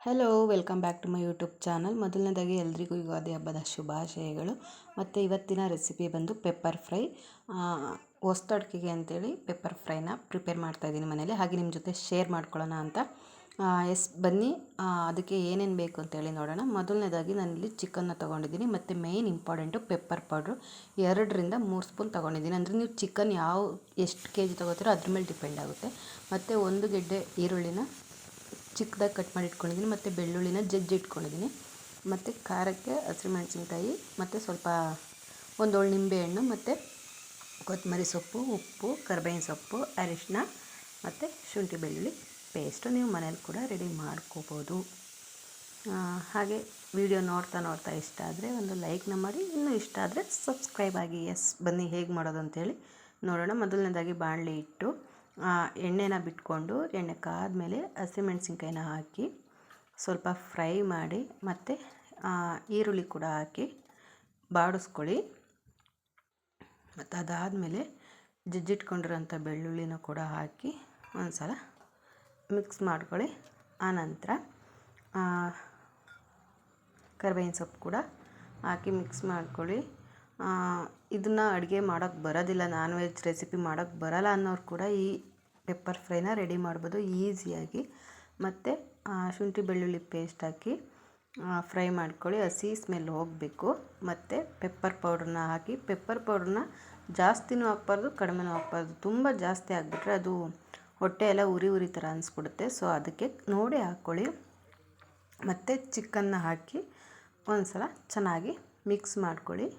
Hello, welcome back to my YouTube channel. ಮೊದಲನೇದಾಗಿ ಎಲ್ರಿಗೂ ಯುಗಾದಿ ಹಬ್ಬದ ಶುಭಾಶಯಗಳು. ಮತ್ತು ಇವತ್ತಿನ ರೆಸಿಪಿ ಬಂದು ಪೆಪ್ಪರ್ ಫ್ರೈ. ಹೊಸ್ತಡ್ಕಿಗೆ ಅಂತೇಳಿ ಪೆಪ್ಪರ್ ಫ್ರೈನ ಪ್ರಿಪೇರ್ ಮಾಡ್ತಾಯಿದ್ದೀನಿ ಮನೇಲಿ. ಹಾಗೆ ನಿಮ್ಮ ಜೊತೆ ಶೇರ್ ಮಾಡ್ಕೊಳ್ಳೋಣ ಅಂತ. ಬನ್ನಿ ಅದಕ್ಕೆ ಏನೇನು ಬೇಕು ಅಂತೇಳಿ ನೋಡೋಣ. ಮೊದಲನೇದಾಗಿ ನಾನಿಲ್ಲಿ ಚಿಕನ್ನ ತೊಗೊಂಡಿದ್ದೀನಿ ಮತ್ತು ಮೇಯ್ನ್ ಇಂಪಾರ್ಟೆಂಟು ಪೆಪ್ಪರ್ ಪೌಡ್ರು 2ರಿಂದ 3 ಸ್ಪೂನ್ ತೊಗೊಂಡಿದ್ದೀನಿ. ಅಂದರೆ ನೀವು ಚಿಕನ್ ಎಷ್ಟು kg ತೊಗೋತೀರೋ ಅದ್ರ ಮೇಲೆ ಡಿಪೆಂಡ್ ಆಗುತ್ತೆ. ಮತ್ತು 1 ಗೆಡ್ಡೆ ಈರುಳ್ಳಿನ ಚಿಕ್ಕದಾಗಿ ಕಟ್ ಮಾಡಿ ಇಟ್ಕೊಂಡಿದ್ದೀನಿ ಮತ್ತು ಬೆಳ್ಳುಳ್ಳಿನ ಜಜ್ಜಿ ಇಟ್ಕೊಂಡಿದ್ದೀನಿ. ಮತ್ತು ಖಾರಕ್ಕೆ ಹಸಿಮೆಣಸಿನ್ಕಾಯಿ ಮತ್ತು ಸ್ವಲ್ಪ ಒಂದು ನಿಂಬೆಹಣ್ಣು ಮತ್ತು ಕೊತ್ತಂಬರಿ ಸೊಪ್ಪು, ಉಪ್ಪು, ಕರಿಬೇವಿನ ಸೊಪ್ಪು, ಅರಿಶಿನ ಮತ್ತು ಶುಂಠಿ ಬೆಳ್ಳುಳ್ಳಿ ಪೇಸ್ಟು ನೀವು ಮನೇಲಿ ಕೂಡ ರೆಡಿ ಮಾಡ್ಕೋಬೋದು. ಹಾಗೆ ವಿಡಿಯೋ ನೋಡ್ತಾ ಇಷ್ಟ ಆದರೆ ಒಂದು ಲೈಕ್ನ ಮಾಡಿ, ಇನ್ನೂ ಇಷ್ಟ ಆದರೆ ಸಬ್ಸ್ಕ್ರೈಬ್ ಆಗಿ. ಬನ್ನಿ ಹೇಗೆ ಮಾಡೋದು ಅಂತೇಳಿ ನೋಡೋಣ. ಮೊದಲನೇದಾಗಿ ಬಾಣಲಿ ಇಟ್ಟು ಎಣ್ಣೆನ ಬಿಟ್ಕೊಂಡು ಎಣ್ಣೆ ಕಾದ್ಮೇಲೆ ಹಸಿಮೆಣಸಿನ್ಕಾಯಿನ ಹಾಕಿ ಸ್ವಲ್ಪ ಫ್ರೈ ಮಾಡಿ ಮತ್ತು ಈರುಳ್ಳಿ ಕೂಡ ಹಾಕಿ ಬಾಡಿಸ್ಕೊಳ್ಳಿ. ಮತ್ತು ಅದಾದಮೇಲೆ ಜಜ್ಜಿಟ್ಕೊಂಡಿರೋಂಥ ಬೆಳ್ಳುಳ್ಳಿನ ಕೂಡ ಹಾಕಿ ಒಂದು ಸಲ ಮಿಕ್ಸ್ ಮಾಡ್ಕೊಳ್ಳಿ. ಆನಂತರ ಕರಿಬೇವಿನ ಸೊಪ್ಪು ಕೂಡ ಹಾಕಿ ಮಿಕ್ಸ್ ಮಾಡ್ಕೊಳ್ಳಿ. ಇದನ್ನು ಅಡುಗೆ ಮಾಡೋಕ್ಕೆ ಬರೋದಿಲ್ಲ, ನಾನ್ ವೆಜ್ ರೆಸಿಪಿ ಮಾಡೋಕ್ಕೆ ಬರೋಲ್ಲ ಅನ್ನೋರು ಕೂಡ ಈ ಪೆಪ್ಪರ್ ಫ್ರೈನ ರೆಡಿ ಮಾಡ್ಬೋದು ಈಸಿಯಾಗಿ. ಮತ್ತು ಶುಂಠಿ ಬೆಳ್ಳುಳ್ಳಿ ಪೇಸ್ಟ್ ಹಾಕಿ ಫ್ರೈ ಮಾಡ್ಕೊಳ್ಳಿ. ಹಸಿ ಸ್ಮೆಲ್ ಹೋಗಬೇಕು. ಮತ್ತು ಪೆಪ್ಪರ್ ಪೌಡ್ರನ್ನ ಹಾಕಿ, ಪೆಪ್ಪರ್ ಪೌಡ್ರನ್ನ ಜಾಸ್ತಿನೂ ಹಾಕ್ಬಾರ್ದು, ಕಡಿಮೆನೂ ಹಾಕ್ಬಾರ್ದು. ತುಂಬ ಜಾಸ್ತಿ ಆಗಿಬಿಟ್ರೆ ಅದು ಹೊಟ್ಟೆ ಎಲ್ಲ ಉರಿ ಥರ ಅನಿಸ್ಬಿಡುತ್ತೆ. ಸೊ ಅದಕ್ಕೆ ನೋಡಿ ಹಾಕ್ಕೊಳ್ಳಿ. ಮತ್ತು ಚಿಕನ್ನ ಹಾಕಿ ಒಂದು ಸಲ ಚೆನ್ನಾಗಿ ಮಿಕ್ಸ್ ಮಾಡ್ಕೊಳ್ಳಿ.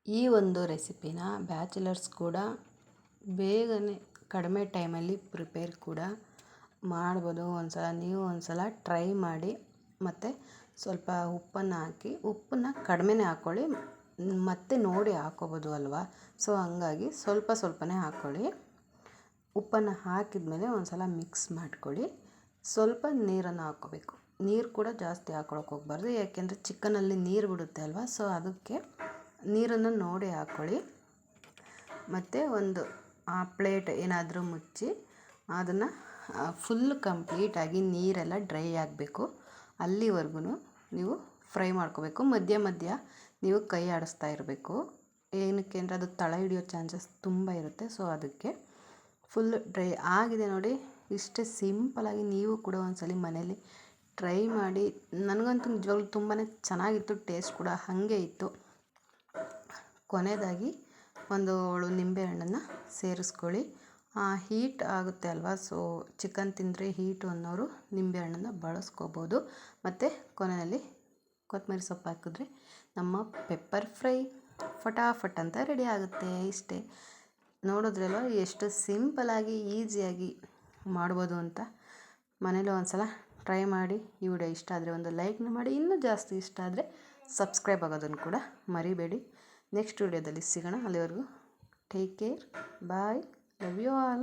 ಈ ಒಂದು ರೆಸಿಪಿನ ಬ್ಯಾಚುಲರ್ಸ್ ಕೂಡ ಬೇಗನೆ ಕಡಿಮೆ ಟೈಮಲ್ಲಿ ಪ್ರಿಪೇರ್ ಕೂಡ ಮಾಡ್ಬೋದು. ನೀವು ಒಂದು ಸಲ ಟ್ರೈ ಮಾಡಿ. ಮತ್ತು ಸ್ವಲ್ಪ ಉಪ್ಪನ್ನು ಹಾಕಿ, ಉಪ್ಪನ್ನು ಕಡಿಮೆನೇ ಹಾಕ್ಕೊಳ್ಳಿ, ಮತ್ತೆ ನೋಡಿ ಹಾಕ್ಕೋಬೋದು ಅಲ್ವಾ. ಸೊ ಹಂಗಾಗಿ ಸ್ವಲ್ಪನೇ ಹಾಕ್ಕೊಳ್ಳಿ. ಉಪ್ಪನ್ನು ಹಾಕಿದ್ಮೇಲೆ ಒಂದು ಸಲ ಮಿಕ್ಸ್ ಮಾಡ್ಕೊಳ್ಳಿ. ಸ್ವಲ್ಪ ನೀರನ್ನು ಹಾಕ್ಕೋಬೇಕು. ನೀರು ಕೂಡ ಜಾಸ್ತಿ ಹಾಕ್ಕೊಳಕ್ಕೆ ಹೋಗಬಾರ್ದು, ಯಾಕೆಂದರೆ ಚಿಕನಲ್ಲಿ ನೀರು ಬಿಡುತ್ತೆ ಅಲ್ವಾ. ಸೊ ಅದಕ್ಕೆ ನೀರನ್ನು ನೋಡಿ ಹಾಕ್ಕೊಳ್ಳಿ. ಮತ್ತು ಒಂದು ಪ್ಲೇಟ್ ಏನಾದರೂ ಮುಚ್ಚಿ ಅದನ್ನು ಫುಲ್ ಕಂಪ್ಲೀಟಾಗಿ ನೀರೆಲ್ಲ ಡ್ರೈ ಆಗಬೇಕು. ಅಲ್ಲಿವರೆಗೂ ನೀವು ಫ್ರೈ ಮಾಡ್ಕೋಬೇಕು. ಮಧ್ಯ ನೀವು ಕೈ ಆಡಿಸ್ತಾ ಇರಬೇಕು. ಏನಕ್ಕೆ ಅಂದರೆ ಅದು ತಳ ಹಿಡಿಯೋ ಚಾನ್ಸಸ್ ತುಂಬ ಇರುತ್ತೆ. ಸೊ ಅದಕ್ಕೆ ಫುಲ್ ಡ್ರೈ ಆಗಿದೆ ನೋಡಿ. ಇಷ್ಟೇ ಸಿಂಪಲಾಗಿ ನೀವು ಕೂಡ ಒಂದ್ಸಲ ಮನೇಲಿ ಟ್ರೈ ಮಾಡಿ. ನನಗಂತೂ ನಿಜವಾಗ್ಲೂ ತುಂಬಾ ಚೆನ್ನಾಗಿತ್ತು, ಟೇಸ್ಟ್ ಕೂಡ ಹಾಗೆ ಇತ್ತು. ಕೊನೆಯದಾಗಿ ಒಂದು ನಿಂಬೆಹಣ್ಣನ್ನು ಸೇರಿಸ್ಕೊಳ್ಳಿ. ಹೀಟ್ ಆಗುತ್ತೆ ಅಲ್ವಾ. ಸೊ ಚಿಕನ್ ತಿಂದರೆ ಹೀಟು ಅನ್ನೋರು ನಿಂಬೆಹಣ್ಣನ್ನು ಬಳಸ್ಕೋಬೋದು. ಮತ್ತು ಕೊನೆಯಲ್ಲಿ ಕೊತ್ತಂಬರಿ ಸೊಪ್ಪು ಹಾಕಿದ್ರೆ ನಮ್ಮ ಪೆಪ್ಪರ್ ಫ್ರೈ ಫಟಾಫಟ್ ಅಂತ ರೆಡಿ ಆಗುತ್ತೆ. ಇಷ್ಟೇ. ನೋಡಿದ್ರಲ್ವ ಎಷ್ಟು ಸಿಂಪಲಾಗಿ ಈಸಿಯಾಗಿ ಮಾಡ್ಬೋದು ಅಂತ. ಮನೇಲಿ ಒಂದು ಸಲ ಟ್ರೈ ಮಾಡಿ. ಈ ವಿಡಿಯೋ ಇಷ್ಟ ಆದರೆ ಒಂದು ಲೈಕ್ನ ಮಾಡಿ, ಇನ್ನೂ ಜಾಸ್ತಿ ಇಷ್ಟ ಆದರೆ ಸಬ್ಸ್ಕ್ರೈಬ್ ಆಗೋದನ್ನು ಕೂಡ ಮರಿಬೇಡಿ. ನೆಕ್ಸ್ಟ್ ವಿಡಿಯೋದಲ್ಲಿ ಸಿಗೋಣ. ಅಲ್ಲಿವರೆಗೂ take care, bye, love you all.